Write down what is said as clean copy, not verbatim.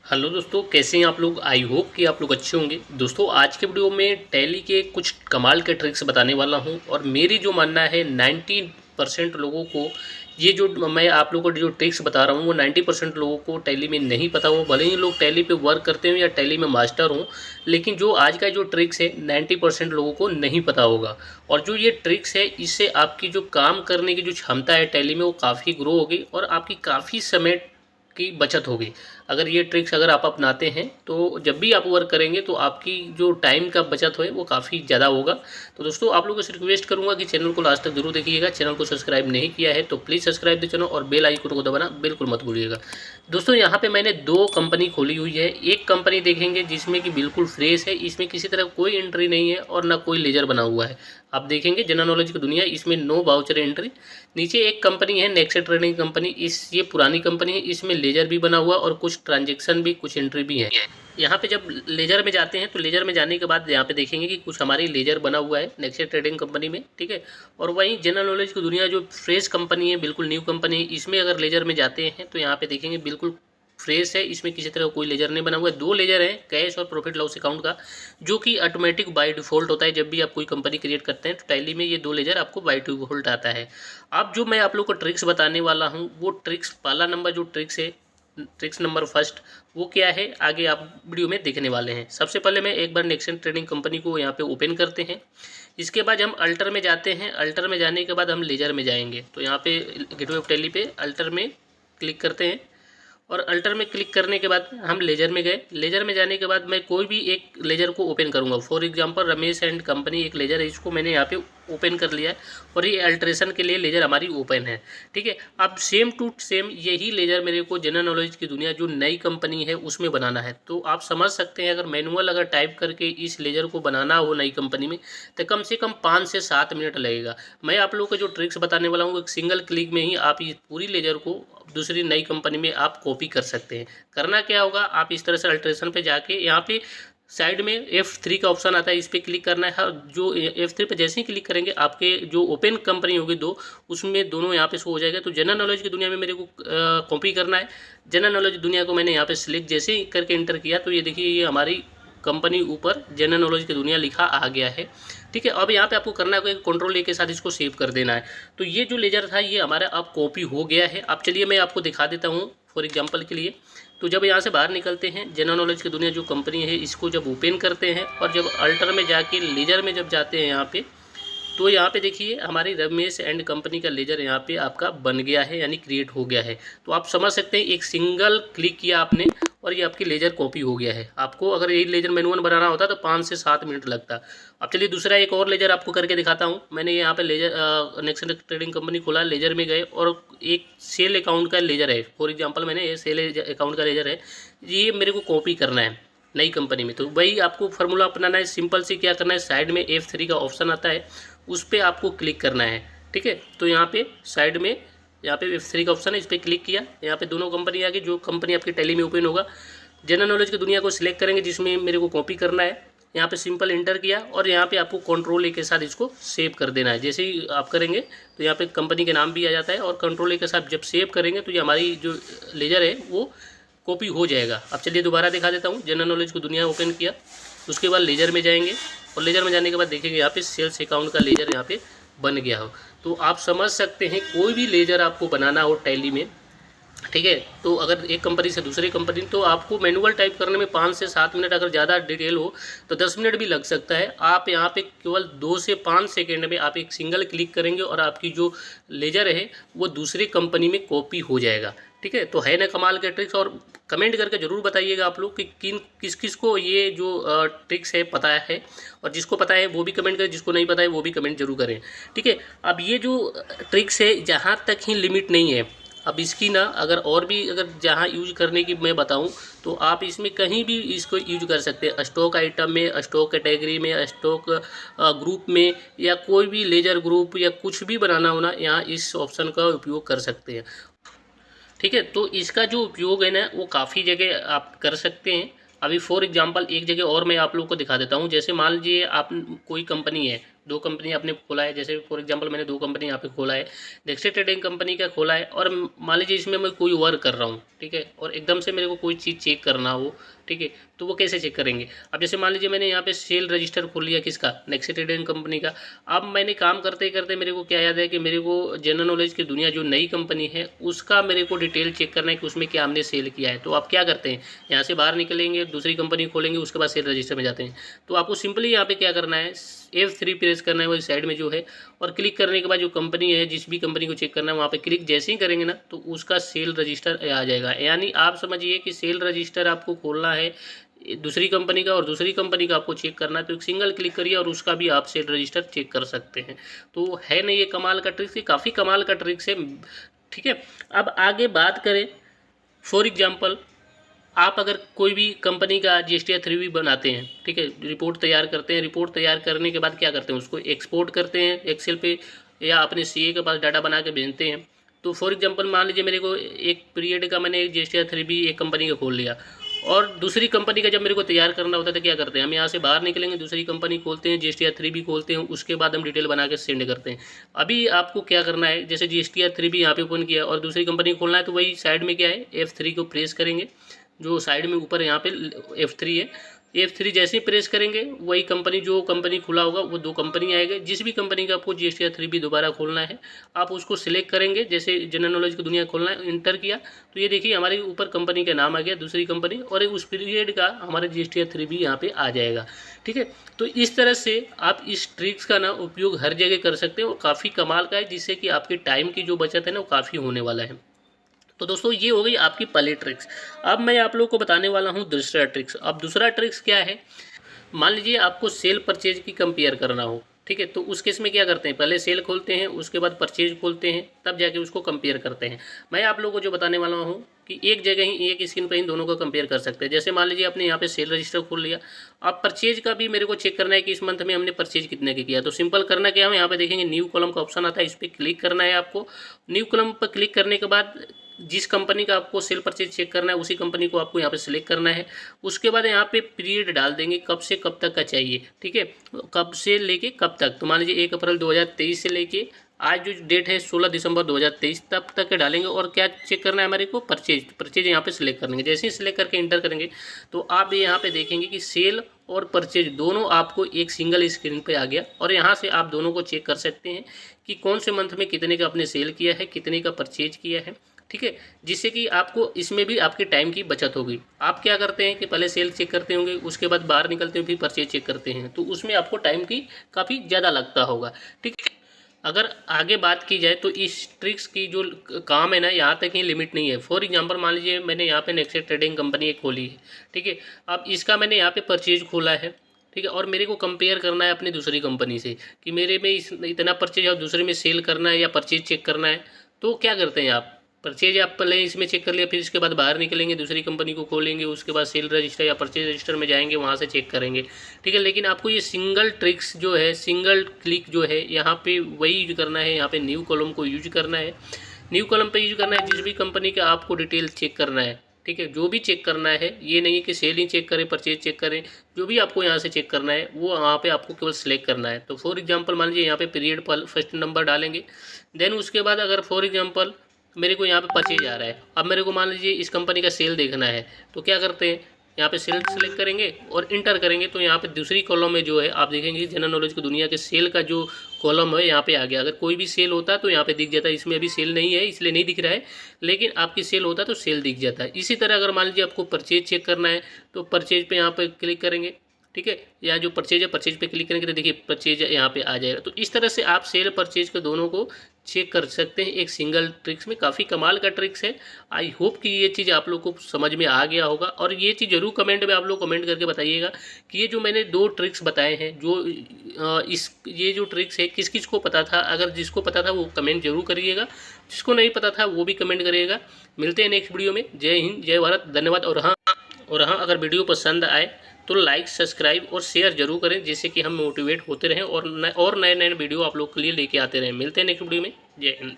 Hello दोस्तों, कैसे हैं आप लोग। आई होप कि आप लोग अच्छे होंगे। दोस्तों, आज के वीडियो में टैली के कुछ कमाल के ट्रिक्स बताने वाला हूं और मेरी जो मानना है 90% लोगों को ये जो मैं आप लोगों को जो ट्रिक्स बता रहा हूं वो 90% लोगों को टैली में नहीं पता हो। भले ही लोग टैली पे वर्क करते हो या टैली में मास्टर हों, लेकिन जो आज का जो ट्रिक्स है 90% लोगों को नहीं पता होगा। और जो ये ट्रिक्स है इससे आपकी जो काम करने की जो क्षमता है टैली में वो काफ़ी ग्रो होगी और आपकी काफ़ी समय की बचत होगी। अगर ये ट्रिक्स अगर आप अपनाते हैं तो जब भी आप वर्क करेंगे तो आपकी जो टाइम का बचत है वो काफ़ी ज़्यादा होगा। तो दोस्तों, आप लोगों से रिक्वेस्ट करूंगा कि चैनल को लास्ट तक जरूर देखिएगा। चैनल को सब्सक्राइब नहीं किया है तो प्लीज़ सब्सक्राइब द चैनल और बेल आइकन को दबाना बिल्कुल मत भूलिएगा। दोस्तों, यहाँ पे मैंने दो कंपनी खोली हुई है। एक कंपनी देखेंगे जिसमें कि बिल्कुल फ्रेश है, इसमें किसी तरह कोई एंट्री नहीं है और ना कोई लेजर बना हुआ है। आप देखेंगे जनरल नॉलेज की दुनिया, इसमें नो वाउचर एंट्री। नीचे एक कंपनी है नेक्स्ट ट्रेडिंग कंपनी, ये पुरानी कंपनी है, इसमें लेजर भी बना हुआ और कुछ ट्रांजेक्शन भी, कुछ एंट्री भी है। यहाँ पे जब लेजर में जाते हैं तो लेजर में जाने के बाद यहाँ पे देखेंगे कि कुछ हमारी लेजर बना हुआ है नेक्स्ट ट्रेडिंग कंपनी में, ठीक है। और वहीं जनरल नॉलेज की दुनिया जो फ्रेश कंपनी है, बिल्कुल न्यू कंपनी है, इसमें अगर लेजर में जाते हैं तो यहाँ पे देखेंगे बिल्कुल फ्रेश है, इसमें किसी तरह कोई लेजर नहीं बना हुआ है। दो लेजर है कैश और प्रॉफिट लॉस अकाउंट का, जो कि ऑटोमेटिक बाय डिफ़ॉल्ट होता है। जब भी आप कोई कंपनी क्रिएट करते हैं तो टैली में ये दो लेजर आपको बाय डिफ़ॉल्ट आता है। अब जो मैं आप लोग को ट्रिक्स बताने वाला हूँ वो ट्रिक्स, पहला नंबर जो ट्रिक्स है, ट्रिक्स नंबर फर्स्ट, वो क्या है आगे आप वीडियो में देखने वाले हैं। सबसे पहले मैं एक बार नेक्स्ट ट्रेडिंग कंपनी को यहाँ पे ओपन करते हैं। इसके बाद हम अल्टर में जाते हैं। अल्टर में जाने के बाद हम लेजर में जाएंगे। तो यहाँ पे गेटवे ऑफ टैली पे अल्टर में क्लिक करते हैं और अल्टर में क्लिक करने के बाद हम लेजर में गए। लेजर में जाने के बाद मैं कोई भी एक लेजर को ओपन करूंगा। For example Ramesh and company एक लेजर है, इसको मैंने यहाँ पे ओपन कर लिया है और ये अल्ट्रेशन के लिए लेजर हमारी ओपन है, ठीक है। अब सेम टू सेम यही लेजर मेरे को जनरल नॉलेज की दुनिया जो नई कंपनी है उसमें बनाना है। तो आप समझ सकते हैं अगर मैनुअल अगर टाइप करके इस लेजर को बनाना हो नई कंपनी में तो कम से कम 5 से 7 मिनट लगेगा। मैं आप लोगों को जो ट्रिक्स बताने वाला हूँ एक सिंगल क्लिक में ही आप इस पूरी लेजर को दूसरी नई कंपनी में आप कॉपी कर सकते हैं। करना क्या होगा, आप इस तरह से अल्ट्रेशन पे जाके यहाँ पे साइड में F3 का ऑप्शन आता है, इस पर क्लिक करना है। जो F3 पे जैसे ही क्लिक करेंगे आपके जो ओपन कंपनी होगी दो, उसमें दोनों यहाँ पे शो हो जाएगा। तो जनरल नॉलेज की दुनिया में मेरे को कॉपी करना है। जनरल नॉलेज दुनिया को मैंने यहाँ पे सिलेक्ट जैसे ही करके इंटर किया तो ये देखिए ये हमारी कंपनी ऊपर जनरल नॉलेज की दुनिया लिखा आ गया है, ठीक है। अब यहाँ पे आपको करना है कंट्रोल ए के साथ इसको सेव कर देना है। तो ये जो लेजर था ये हमारा अब कॉपी हो गया है। अब चलिए मैं आपको दिखा देता हूँ फॉर एग्जांपल के लिए। तो जब यहाँ से बाहर निकलते हैं, जनरल नॉलेज की दुनिया जो कंपनी है इसको जब ओपन करते हैं और जब अल्टर में जाके लेजर में जब जाते हैं यहाँ पे, तो यहाँ पे देखिए हमारी रमेश एंड कंपनी का लेजर यहाँ पे आपका बन गया है, यानी क्रिएट हो गया है। तो आप समझ सकते हैं एक सिंगल क्लिक किया आपने और ये आपकी लेजर कॉपी हो गया है। आपको अगर यही लेजर मैनुअल बनाना होता तो 5 से 7 मिनट लगता। अब चलिए दूसरा एक और लेजर आपको करके दिखाता हूँ। मैंने यहाँ पे लेजर नेक्स्ट ट्रेडिंग कंपनी खोला, लेजर में गए और एक सेल अकाउंट का लेजर है। फॉर एग्जांपल मैंने ये सेल अकाउंट का लेजर है, ये मेरे को कॉपी करना है नई कंपनी में। तो वही आपको फार्मूला अपनाना है। सिंपल से क्या करना है, साइड में F3 का ऑप्शन आता है, उस पर आपको क्लिक करना है, ठीक है। तो यहाँ पे साइड में यहाँ पे F3 का ऑप्शन है, इस पर क्लिक किया। यहाँ पे दोनों कंपनी आ गई, जो कंपनी आपकी टैली में ओपन होगा। जनरल नॉलेज की दुनिया को सिलेक्ट करेंगे जिसमें मेरे को कॉपी करना है। यहाँ पे सिंपल इंटर किया और यहाँ पे आपको कंट्रोल ए के साथ इसको सेव कर देना है। जैसे ही आप करेंगे तो यहाँ पे कंपनी के नाम भी आ जाता है और कंट्रोल ए के साथ जब सेव करेंगे तो ये हमारी जो लेजर है वो कॉपी हो जाएगा। अब चलिए दोबारा दिखा देता हूँ। जनरल नॉलेज की दुनिया ओपन किया, उसके बाद लेजर में जाएंगे और लेजर में जाने के बाद देखेंगे यहाँ पे सेल्स अकाउंट का लेजर यहाँ पे बन गया हो। तो आप समझ सकते हैं कोई भी लेजर आपको बनाना हो टैली में, ठीक है, तो अगर एक कंपनी से दूसरी कंपनी तो आपको मैनुअल टाइप करने में 5 से 7 मिनट, अगर ज़्यादा डिटेल हो तो 10 मिनट भी लग सकता है। आप यहाँ पे केवल 2 से 5 सेकेंड में आप एक सिंगल क्लिक करेंगे और आपकी जो लेजर है वो दूसरी कंपनी में कॉपी हो जाएगा, ठीक है। तो है ना कमाल के ट्रिक्स। और कमेंट करके ज़रूर बताइएगा आप लोग कि किस किस को ये जो ट्रिक्स है पता है, और जिसको पता है वो भी कमेंट करें, जिसको नहीं पता है वो भी कमेंट जरूर करें, ठीक है। अब ये जो ट्रिक्स है जहाँ तक ही लिमिट नहीं है। अब इसकी ना अगर और भी अगर जहाँ यूज करने की मैं बताऊं तो आप इसमें कहीं भी इसको यूज कर सकते हैं। स्टॉक आइटम में, स्टॉक कैटेगरी में, स्टॉक ग्रुप में, या कोई भी लेजर ग्रुप या कुछ भी बनाना हो ना, यहाँ इस ऑप्शन का उपयोग कर सकते हैं, ठीक है। तो इसका जो उपयोग है ना वो काफ़ी जगह आप कर सकते हैं। अभी फॉर एग्जांपल एक जगह और मैं आप लोगों को दिखा देता हूँ। जैसे मान लीजिए आप कोई कंपनी है, दो कंपनी आपने खोला है, जैसे फॉर एग्जांपल मैंने दो कंपनी यहाँ पे खोला है, नेक्स्ट ट्रेडिंग कंपनी का खोला है, और मान लीजिए इसमें मैं कोई वर्क कर रहा हूँ, ठीक है, और एकदम से मेरे को कोई चीज़ चेक करना हो, ठीक है, तो वो कैसे चेक करेंगे। अब जैसे मान लीजिए मैंने यहाँ पे सेल रजिस्टर खोल लिया, किसका, नेक्स्ट ट्रेडिंग कंपनी का। अब मैंने काम करते करते मेरे को क्या याद है कि मेरे को जनरल नॉलेज की दुनिया जो नई कंपनी है उसका मेरे को डिटेल चेक करना है कि उसमें क्या हमने सेल किया है। तो आप क्या करते हैं, यहाँ से बाहर निकलेंगे, दूसरी कंपनी खोलेंगे, उसके बाद सेल रजिस्टर में जाते हैं। तो आपको सिंपली यहाँ पे क्या करना है, F3 प्रेस करना है वही साइड में जो है, और क्लिक करने के बाद जो कंपनी है, जिस भी कंपनी को चेक करना है वहाँ पे क्लिक जैसे ही करेंगे ना तो उसका सेल रजिस्टर आ जाएगा। यानी आप समझिए कि सेल रजिस्टर आपको खोलना है दूसरी कंपनी का, और दूसरी कंपनी का आपको चेक करना है, तो एक सिंगल क्लिक करिए और उसका भी आप सेल रजिस्टर चेक कर सकते हैं। तो है ना ये कमाल का ट्रिक्स, ये काफ़ी कमाल का ट्रिक्स है, ठीक है। अब आगे बात करें, फॉर एग्जांपल आप अगर कोई भी कंपनी का GSTR 3B बनाते हैं, ठीक है, रिपोर्ट तैयार करते हैं, रिपोर्ट तैयार करने के बाद क्या करते हैं, उसको एक्सपोर्ट करते हैं एक्सेल पे या अपने CA के पास डाटा बना के भेजते हैं। तो फॉर एग्जांपल मान लीजिए मेरे को एक पीरियड का मैंने GSTR 3B एक कंपनी का खोल लिया, और दूसरी कंपनी का जब मेरे को तैयार करना होता है तो क्या करते हैं, हम यहाँ से बाहर निकलेंगे, दूसरी कंपनी खोलते हैं, GSTR 3B खोलते हैं, उसके बाद हम डिटेल बना के सेंड करते हैं। अभी आपको क्या करना है, जैसे GSTR 3B यहाँ पे ओपन किया और दूसरी कंपनी खोलना है, तो वही साइड में क्या है, F3 को प्रेस करेंगे, जो साइड में ऊपर यहाँ पे F3 है, F3 जैसे ही प्रेस करेंगे वही कंपनी, जो कंपनी खुला होगा वो दो कंपनी आएगी। जिस भी कंपनी का आपको GSTR 3B दोबारा खोलना है आप उसको सिलेक्ट करेंगे, जैसे जनरल नॉलेज की दुनिया खोलना है, इंटर किया तो ये देखिए हमारे ऊपर कंपनी का नाम आ गया, दूसरी कंपनी, और उस पीरियड का हमारा GSTR 3B यहाँ पे आ जाएगा, ठीक है। तो इस तरह से आप इस ट्रिक्स का ना उपयोग हर जगह कर सकते हैं और काफ़ी कमाल का है, जिससे कि आपकी टाइम की जो बचत है ना वो काफ़ी होने वाला है। तो दोस्तों ये हो गई आपकी पहली ट्रिक्स। अब मैं आप लोगों को बताने वाला हूँ दूसरा ट्रिक्स। अब दूसरा ट्रिक्स क्या है, मान लीजिए आपको सेल परचेज की कंपेयर करना हो, ठीक है, तो उस केस में क्या करते हैं, पहले सेल खोलते हैं, उसके बाद परचेज खोलते हैं, तब जाके उसको कंपेयर करते हैं। मैं आप लोगों को जो बताने वाला हूँ कि एक जगह ही एक स्क्रीन पर इन दोनों को कंपेयर कर सकते हैं। जैसे मान लीजिए आपने यहाँ पे सेल रजिस्टर खोल लिया, अब परचेज का भी मेरे को चेक करना है कि इस मंथ में हमने परचेज कितने के किया। तो सिंपल करना क्या है, यहाँ पे देखेंगे न्यू कॉलम का ऑप्शन आता है, इस पर क्लिक करना है आपको। न्यू कॉलम पर क्लिक करने के बाद जिस कंपनी का आपको सेल परचेज चेक करना है उसी कंपनी को आपको यहाँ पे सिलेक्ट करना है। उसके बाद यहाँ पे पीरियड डाल देंगे, कब से कब तक का चाहिए, ठीक है, कब से लेके कब तक। तो मान लीजिए 1 अप्रैल 2023 से लेके आज जो डेट है 16 दिसंबर 2023 तब तक के डालेंगे। और क्या चेक करना है हमारे को, परचेज यहाँ पे सिलेक्ट करेंगे। जैसे ही सिलेक्ट करके इंटर करेंगे तो आप यहाँ पे देखेंगे कि सेल और परचेज दोनों आपको एक सिंगल स्क्रीन पे आ गया, और यहाँ से आप दोनों को चेक कर सकते हैं कि कौन से मंथ में कितने का आपने सेल किया है, कितने का परचेज किया है, ठीक है, जिससे कि आपको इसमें भी आपके टाइम की बचत होगी। आप क्या करते हैं कि पहले सेल चेक करते होंगे, उसके बाद बाहर निकलते हैं, फिर परचेज चेक करते हैं, तो उसमें आपको टाइम की काफ़ी ज़्यादा लगता होगा, ठीक है। अगर आगे बात की जाए तो इस ट्रिक्स की जो काम है ना, यहाँ तक ही लिमिट नहीं है। फॉर एग्जांपल मान लीजिए मैंने यहाँ पे नेक्स्ट ट्रेडिंग कंपनी एक खोली है, ठीक है, अब इसका मैंने यहाँ पे परचेज खोला है, ठीक है, और मेरे को कंपेयर करना है अपनी दूसरी कंपनी से कि मेरे में इतना परचेज और दूसरे में सेल करना है या परचेज चेक करना है। तो क्या करते हैं आप, परचेज आप पहले इसमें चेक कर लिया, फिर इसके बाद बाहर निकलेंगे, दूसरी कंपनी को खोलेंगे, उसके बाद सेल रजिस्टर या परचेज रजिस्टर में जाएंगे, वहाँ से चेक करेंगे, ठीक है। लेकिन आपको ये सिंगल ट्रिक्स जो है, सिंगल क्लिक जो है, यहाँ पे वही यूज करना है, यहाँ पे न्यू कॉलम को यूज करना है, न्यू कॉलम पे यूज करना है जिस भी कंपनी का आपको डिटेल चेक करना है, ठीक है, जो भी चेक करना है। ये नहीं है कि सेल ही चेक करें, परचेज चेक करें, जो भी आपको यहाँ से चेक करना है वो वहाँ पे आपको केवल सिलेक्ट करना है। तो फॉर एग्जांपल मान लीजिए यहाँ पे पीरियड पर फर्स्ट नंबर डालेंगे, देन उसके बाद अगर फॉर एग्जांपल मेरे को यहाँ पे परचेज आ रहा है, अब मेरे को मान लीजिए इस कंपनी का सेल देखना है, तो क्या करते हैं, यहाँ पे सेल सेलेक्ट करेंगे और इंटर करेंगे, तो यहाँ पे दूसरी कॉलम में जो है आप देखेंगे जनरल नॉलेज की दुनिया के सेल का जो कॉलम है यहाँ पे आ गया। अगर कोई भी सेल होता है तो यहाँ पे दिख जाता है, इसमें अभी सेल नहीं है इसलिए नहीं दिख रहा है, लेकिन आपकी सेल होता है तो सेल दिख जाता है। इसी तरह अगर मान लीजिए आपको परचेज चेक करना है तो परचेज पे यहाँ पे क्लिक करेंगे, ठीक है, या जो परचेज है परचेज पे क्लिक करेंगे तो देखिए परचेज यहाँ पे आ जाएगा। तो इस तरह से आप सेल परचेज के दोनों को चेक कर सकते हैं एक सिंगल ट्रिक्स में। काफ़ी कमाल का ट्रिक्स है। आई होप कि ये चीज़ आप लोग को समझ में आ गया होगा, और ये चीज़ जरूर कमेंट में आप लोग कमेंट करके बताइएगा कि ये जो मैंने दो ट्रिक्स बताए हैं, जो ये जो ट्रिक्स है किस किस को पता था। अगर जिसको पता था वो कमेंट जरूर करिएगा, जिसको नहीं पता था वो भी कमेंट करिएगा। मिलते हैं नेक्स्ट वीडियो में। जय हिंद, जय भारत, धन्यवाद। और हाँ, अगर वीडियो पसंद आए तो लाइक, सब्सक्राइब और शेयर जरूर करें, जिससे कि हम मोटिवेट होते रहें और नए नए वीडियो आप लोग के लिए लेके आते रहें। मिलते हैं नेक्स्ट वीडियो में। जय हिंद।